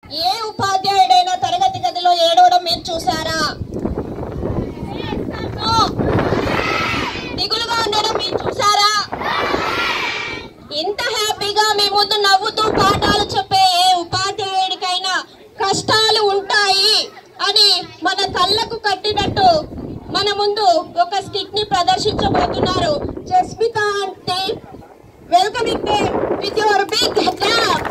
ఏ ఉపాధ్యాయుడైనా తరగతి గదిలో ఏడవడం మీరు చూసారా? దిగులుగా ఉండడం మీరు చూసారా? ఇంత హ్యాపీగా మీ ముందు నవ్వుతూ పాఠాలు చెప్పే ఏ ఉపాధ్యాయుడికైనా కష్టాలు ఉంటాయి అని మన కళ్ళకు కట్టినట్టు మన ముందు ఒక స్కిట్ ని ప్రదర్శించబోతున్నారు. జస్మిత అంటే welcoming them with your big clap.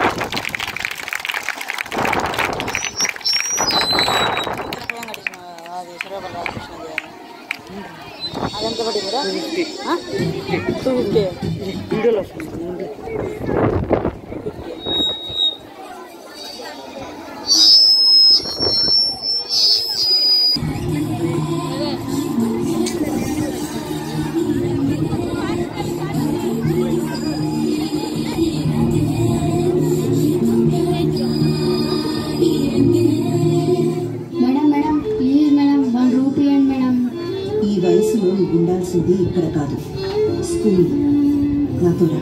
అదంతా పడిందిరా వీడియోలో ఈ వయసులో నువ్వు ఉండాల్సింది ఇక్కడ కాదు, స్కూల్. నాతో రా.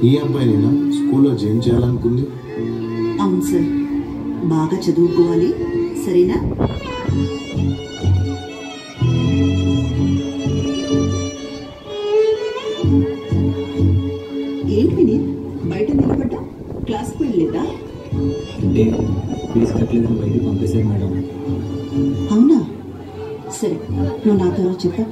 ఈ అబ్బాయినైనా స్కూల్లో జాయిన్ చేయాలనుకుంది. అవును సార్, బాగా చదువుకోవాలి, సరేనా? ఏంటి వినీత్, బయట నిలబడ్డా? క్లాస్కి వెళ్ళలేదా? అంటే ఫీజు కట్టలేదని బయటకు పంపేశారు మేడం. అవునా? సరే, నువ్వు నాతో చెప్పా.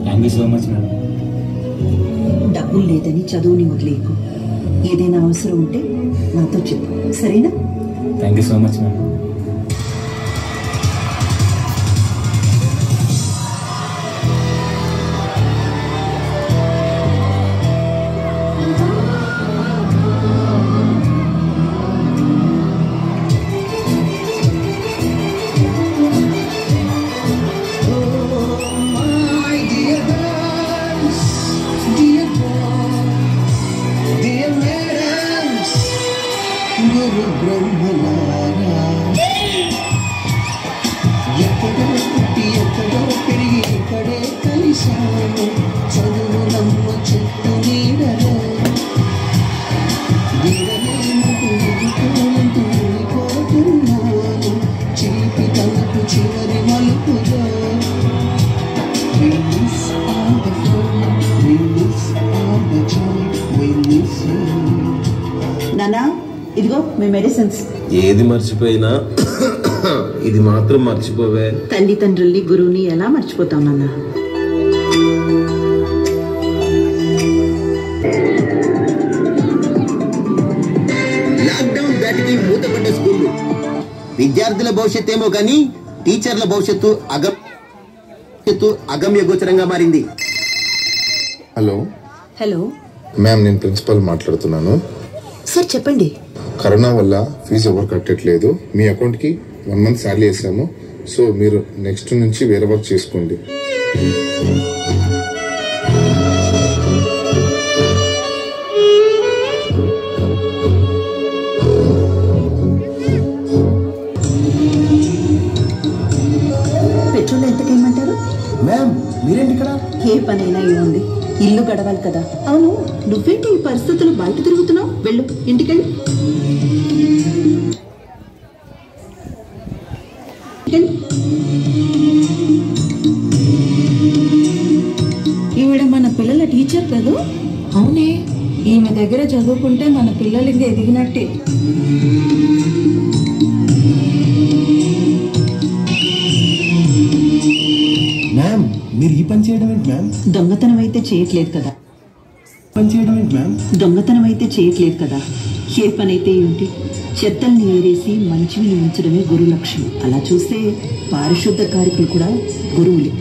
Thank you so much madam. డబ్బులు లేదని చదువుని వదిలేకు. ఏదైనా అవసరం ఉంటే నాతో చెప్పు, సరేనా? Thank you so much madam. గురు బ్రహ్మలారా, ఎక్కడో పుట్టి ఎక్కడో పెరిగి ఇక్కడే కలిశాను. చదువు నమ్మ చెట్టు నీడలో వీడలేమంటూ వెళ్ళిపోతున్నాను. చిలిపి తనకు చివరి మలుపులో we miss all the fun, we miss all the joy, we miss you. నానా, ఇదిగో మీ మెడిసిన్స్. ఏది మర్చిపోయినా ఇది మాత్రం మర్చిపోవే. తల్లిదండ్రుల్ని, గురువుని ఎలా మర్చిపోతాం నాన్న? లాక్డౌన్ దాటికి మూతపడ్డ స్కూళ్ళు. విద్యార్థుల భవిష్యత్తు ఏమో కానీ టీచర్ల భవిష్యత్తు అగమ్య గోచరంగా మారింది. హలో హలో మ్యామ్, నేను ప్రిన్సిపల్ మాట్లాడుతున్నాను. సార్ చెప్పండి. కరోనా వల్ల ఫీజు ఎవరు కట్టట్లేదు. మీ అకౌంట్కి 1 month శాలరీ వేసాము. సో మీరు నెక్స్ట్ నుంచి వేరే వర్క్ చేసుకోండి. పెట్రోల్ ఎంతకేయమంటారు? మ్యామ్ మీరేంటి ఇక్కడ? ఏ పనైనా ఏముంది, ఇల్లు గడవాలి కదా. అవును, నువ్వేంటి ఈ పరిస్థితులు బయట తిరుగుతున్నావు? వెళ్ళు, ఇంటికెళ్ళి. ఈవిడ మన పిల్లల టీచర్ కదా? అవునే, ఈమె దగ్గర చదువుకుంటే మన పిల్లలు ఇంకా ఎదిగినట్టే. మ్యామ్ మీరు ఈ పని చేయడం ఏంటి మ్యామ్? దొంగతనం అయితే చేయట్లేదు కదా. పని చేయడం ఏంటి మ్యామ్? దొంగతనం అయితే చేయట్లేదు కదా. ఏ పని అయితే ఏంటి? చెత్తల్ని ఏరేసి మంచిని ఉంచడమే గురు లక్ష్యం. అలా చూస్తే పారిశుద్ధ కార్మికులు కూడా గురువులే.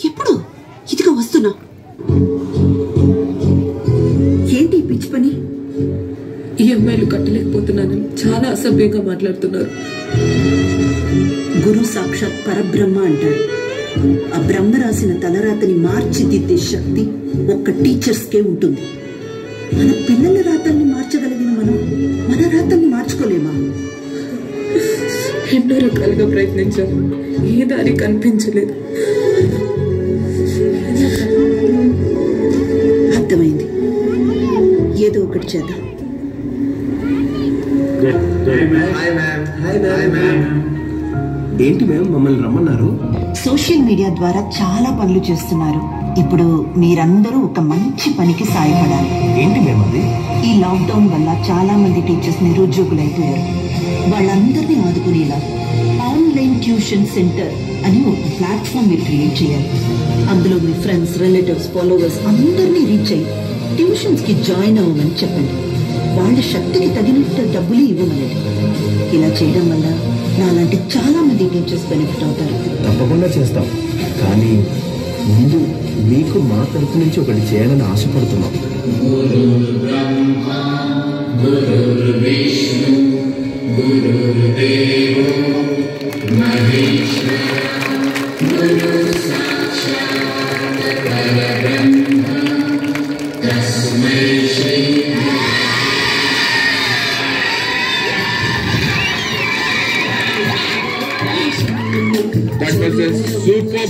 ఎప్పుడు ఇదిగా వస్తున్నా. ఏంటి పిచ్చి పని? ఈఎంఐలు కట్టలేకపోతున్నానని చాలా అసభ్యంగా మాట్లాడుతున్నారు. గురు సాక్షాత్ పరబ్రహ్మ అంటారు. ఆ బ్రహ్మ రాసిన తలరాతని మార్చిదిద్దే శక్తి ఒక్క టీచర్స్కే ఉంటుంది. మన పిల్లల రాతల్ని మార్చగలిగిన మనం మన రాతల్ని మార్చుకోలేమా? ఎన్నో రకాలుగా ప్రయత్నించాను, ఏ దారి కనిపించలేదు. అర్థమైంది, ఏదో ఒకటి చేద్దాం. ఏంటి మ్యామ్ మమ్మల్ని రమ్మన్నారు? సోషల్ మీడియా ద్వారా చాలా పనులు చేస్తున్నారు. ఇప్పుడు మీరందరూ ఒక మంచి పనికి సాయపడాలి. ఏంటి మ్యామ్ అది? ఈ లాక్డౌన్ వల్ల చాలా మంది టీచర్స్ నిరుద్యోగులైపోయారు. వాళ్ళందరినీ ఆదుకునేలా ఆన్లైన్ ట్యూషన్ సెంటర్ అని ఒక ప్లాట్ఫామ్ మీరు క్రియేట్ చేయాలి. అందులో మీ ఫ్రెండ్స్, రిలేటివ్స్, ఫాలోవర్స్ అందరినీ రీచ్ అయ్యి ట్యూషన్స్ కి జాయిన్ అవ్వమని చెప్పండి. వాళ్ళ శక్తికి తగినట్టు డబ్బులు ఇవ్వమనండి. ఇలా చేయడం వల్ల నాలాంటి చాలా మంది టీచర్స్ బెనిఫిట్ అవుతారు. తప్పకుండా చేస్తాం, కానీ ముందు మీకు మా తరఫు నుంచి ఒకటి చేయాలని ఆశపడుతున్నాం. That was a super